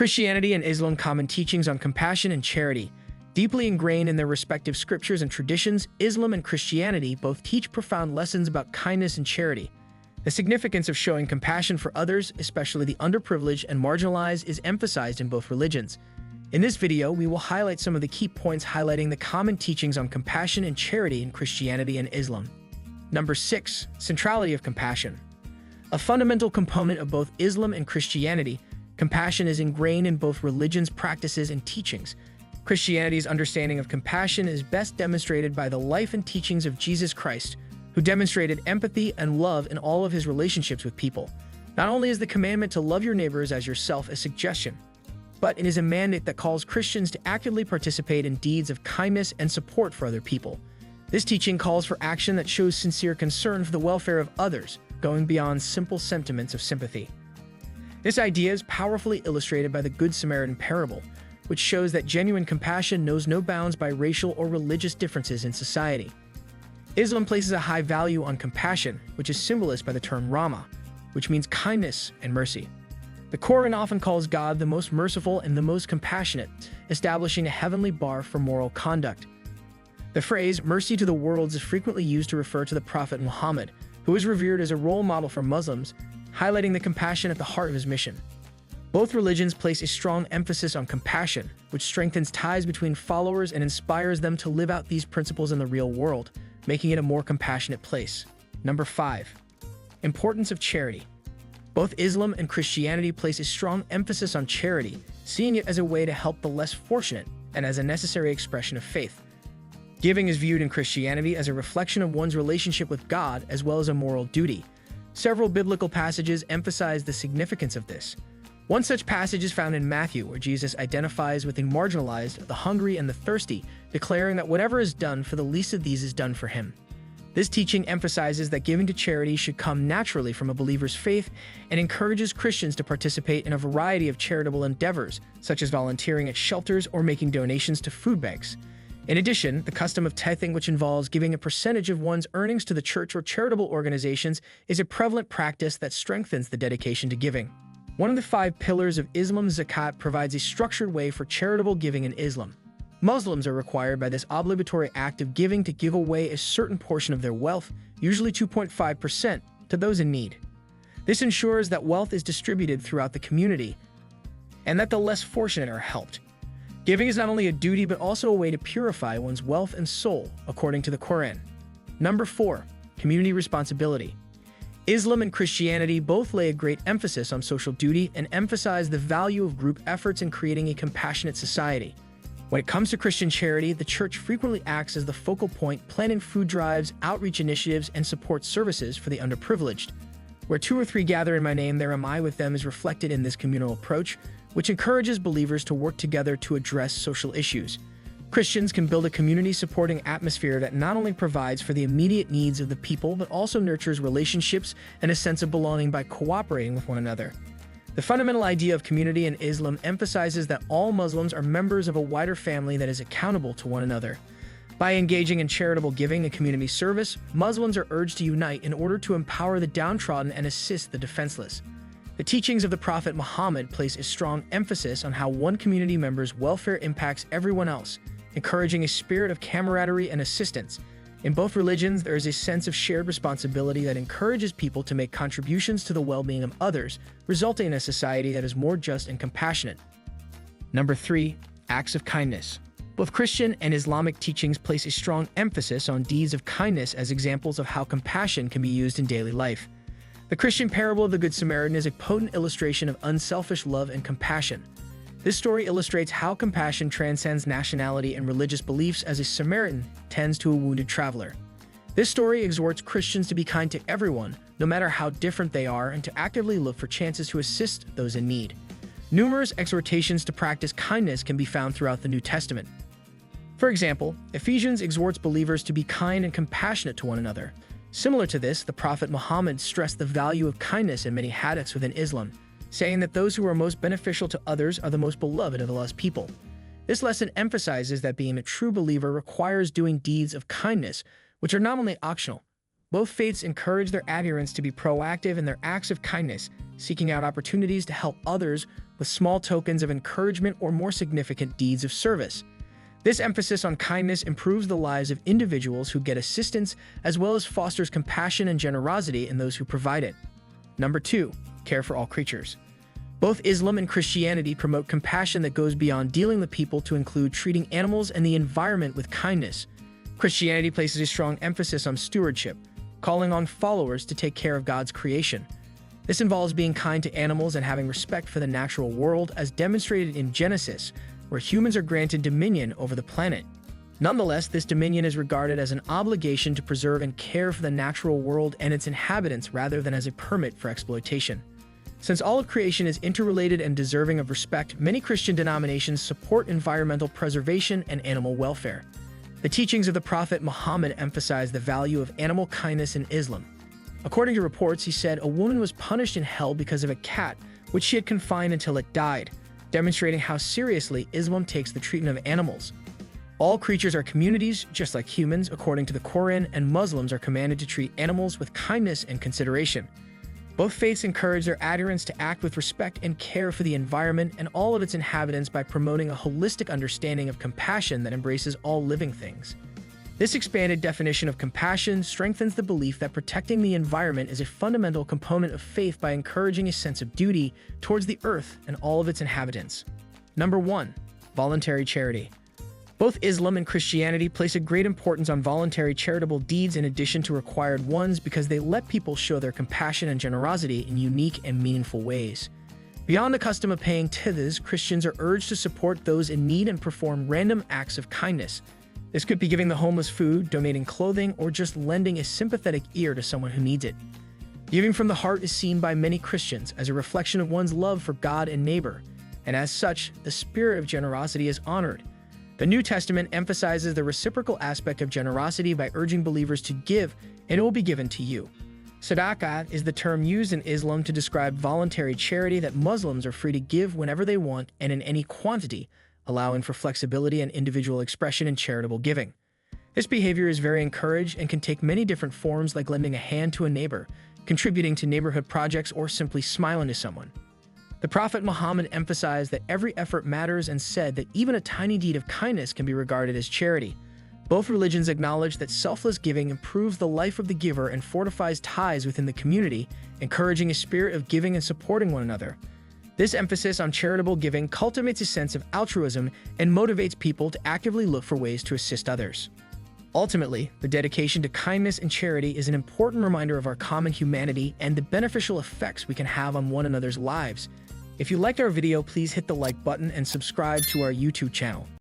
Christianity and Islam common teachings on compassion and charity. Deeply ingrained in their respective scriptures and traditions, Islam and Christianity both teach profound lessons about kindness and charity. The significance of showing compassion for others, especially the underprivileged and marginalized, is emphasized in both religions. In this video, we will highlight some of the key points highlighting the common teachings on compassion and charity in Christianity and Islam. Number 6. Centrality of compassion. A fundamental component of both Islam and Christianity, compassion is ingrained in both religions' practices and teachings. Christianity's understanding of compassion is best demonstrated by the life and teachings of Jesus Christ, who demonstrated empathy and love in all of his relationships with people. Not only is the commandment to love your neighbors as yourself a suggestion, but it is a mandate that calls Christians to actively participate in deeds of kindness and support for other people. This teaching calls for action that shows sincere concern for the welfare of others, going beyond simple sentiments of sympathy. This idea is powerfully illustrated by the Good Samaritan parable, which shows that genuine compassion knows no bounds by racial or religious differences in society. Islam places a high value on compassion, which is symbolized by the term rahmah, which means kindness and mercy. The Quran often calls God the most merciful and the most compassionate, establishing a heavenly bar for moral conduct. The phrase mercy to the worlds is frequently used to refer to the Prophet Muhammad, who is revered as a role model for Muslims, highlighting the compassion at the heart of his mission. Both religions place a strong emphasis on compassion, which strengthens ties between followers and inspires them to live out these principles in the real world, making it a more compassionate place. Number 5. Importance of charity. Both Islam and Christianity place a strong emphasis on charity, seeing it as a way to help the less fortunate and as a necessary expression of faith. Giving is viewed in Christianity as a reflection of one's relationship with God as well as a moral duty. Several biblical passages emphasize the significance of this. One such passage is found in Matthew, where Jesus identifies with the marginalized, the hungry, and the thirsty, declaring that whatever is done for the least of these is done for him. This teaching emphasizes that giving to charity should come naturally from a believer's faith and encourages Christians to participate in a variety of charitable endeavors, such as volunteering at shelters or making donations to food banks. In addition, the custom of tithing, which involves giving a percentage of one's earnings to the church or charitable organizations, is a prevalent practice that strengthens the dedication to giving. One of the 5 pillars of Islam, zakat, provides a structured way for charitable giving in Islam. Muslims are required by this obligatory act of giving to give away a certain portion of their wealth, usually 2.5%, to those in need. This ensures that wealth is distributed throughout the community and that the less fortunate are helped. Giving is not only a duty but also a way to purify one's wealth and soul, according to the Quran. Number 4. Community responsibility. Islam and Christianity both lay a great emphasis on social duty and emphasize the value of group efforts in creating a compassionate society. When it comes to Christian charity, the church frequently acts as the focal point, planning food drives, outreach initiatives, and support services for the underprivileged. Where 2 or 3 gather in my name, there am I with them is reflected in this communal approach, which encourages believers to work together to address social issues. Christians can build a community-supporting atmosphere that not only provides for the immediate needs of the people, but also nurtures relationships and a sense of belonging by cooperating with one another. The fundamental idea of community in Islam emphasizes that all Muslims are members of a wider family that is accountable to one another. By engaging in charitable giving and community service, Muslims are urged to unite in order to empower the downtrodden and assist the defenseless. The teachings of the Prophet Muhammad place a strong emphasis on how one community member's welfare impacts everyone else, encouraging a spirit of camaraderie and assistance. In both religions, there is a sense of shared responsibility that encourages people to make contributions to the well-being of others, resulting in a society that is more just and compassionate. Number 3. Acts of kindness. Both Christian and Islamic teachings place a strong emphasis on deeds of kindness as examples of how compassion can be used in daily life. The Christian parable of the Good Samaritan is a potent illustration of unselfish love and compassion. This story illustrates how compassion transcends nationality and religious beliefs as a Samaritan tends to a wounded traveler. This story exhorts Christians to be kind to everyone, no matter how different they are, and to actively look for chances to assist those in need. Numerous exhortations to practice kindness can be found throughout the New Testament. For example, Ephesians exhorts believers to be kind and compassionate to one another. Similar to this, the Prophet Muhammad stressed the value of kindness in many hadiths within Islam, saying that those who are most beneficial to others are the most beloved of Allah's people. This lesson emphasizes that being a true believer requires doing deeds of kindness, which are not only optional. Both faiths encourage their adherents to be proactive in their acts of kindness, seeking out opportunities to help others with small tokens of encouragement or more significant deeds of service. This emphasis on kindness improves the lives of individuals who get assistance, as well as fosters compassion and generosity in those who provide it. Number 2. Care for all creatures. Both Islam and Christianity promote compassion that goes beyond dealing with people to include treating animals and the environment with kindness. Christianity places a strong emphasis on stewardship, calling on followers to take care of God's creation. This involves being kind to animals and having respect for the natural world, as demonstrated in Genesis, where humans are granted dominion over the planet. Nonetheless, this dominion is regarded as an obligation to preserve and care for the natural world and its inhabitants rather than as a permit for exploitation. Since all of creation is interrelated and deserving of respect, many Christian denominations support environmental preservation and animal welfare. The teachings of the Prophet Muhammad emphasize the value of animal kindness in Islam. According to reports, he said a woman was punished in hell because of a cat, which she had confined until it died, demonstrating how seriously Islam takes the treatment of animals. All creatures are communities, just like humans, according to the Quran, and Muslims are commanded to treat animals with kindness and consideration. Both faiths encourage their adherents to act with respect and care for the environment and all of its inhabitants by promoting a holistic understanding of compassion that embraces all living things. This expanded definition of compassion strengthens the belief that protecting the environment is a fundamental component of faith by encouraging a sense of duty towards the earth and all of its inhabitants. Number 1. Voluntary charity. Both Islam and Christianity place a great importance on voluntary charitable deeds in addition to required ones because they let people show their compassion and generosity in unique and meaningful ways. Beyond the custom of paying tithes, Christians are urged to support those in need and perform random acts of kindness. This could be giving the homeless food, donating clothing, or just lending a sympathetic ear to someone who needs it. Giving from the heart is seen by many Christians as a reflection of one's love for God and neighbor, and as such, the spirit of generosity is honored. The New Testament emphasizes the reciprocal aspect of generosity by urging believers to give, and it will be given to you. Sadaqah is the term used in Islam to describe voluntary charity that Muslims are free to give whenever they want and in any quantity, allowing for flexibility and individual expression in charitable giving. This behavior is very encouraged and can take many different forms, like lending a hand to a neighbor, contributing to neighborhood projects, or simply smiling to someone. The Prophet Muhammad emphasized that every effort matters and said that even a tiny deed of kindness can be regarded as charity. Both religions acknowledge that selfless giving improves the life of the giver and fortifies ties within the community, encouraging a spirit of giving and supporting one another. This emphasis on charitable giving cultivates a sense of altruism and motivates people to actively look for ways to assist others. Ultimately, the dedication to kindness and charity is an important reminder of our common humanity and the beneficial effects we can have on one another's lives. If you liked our video, please hit the like button and subscribe to our YouTube channel.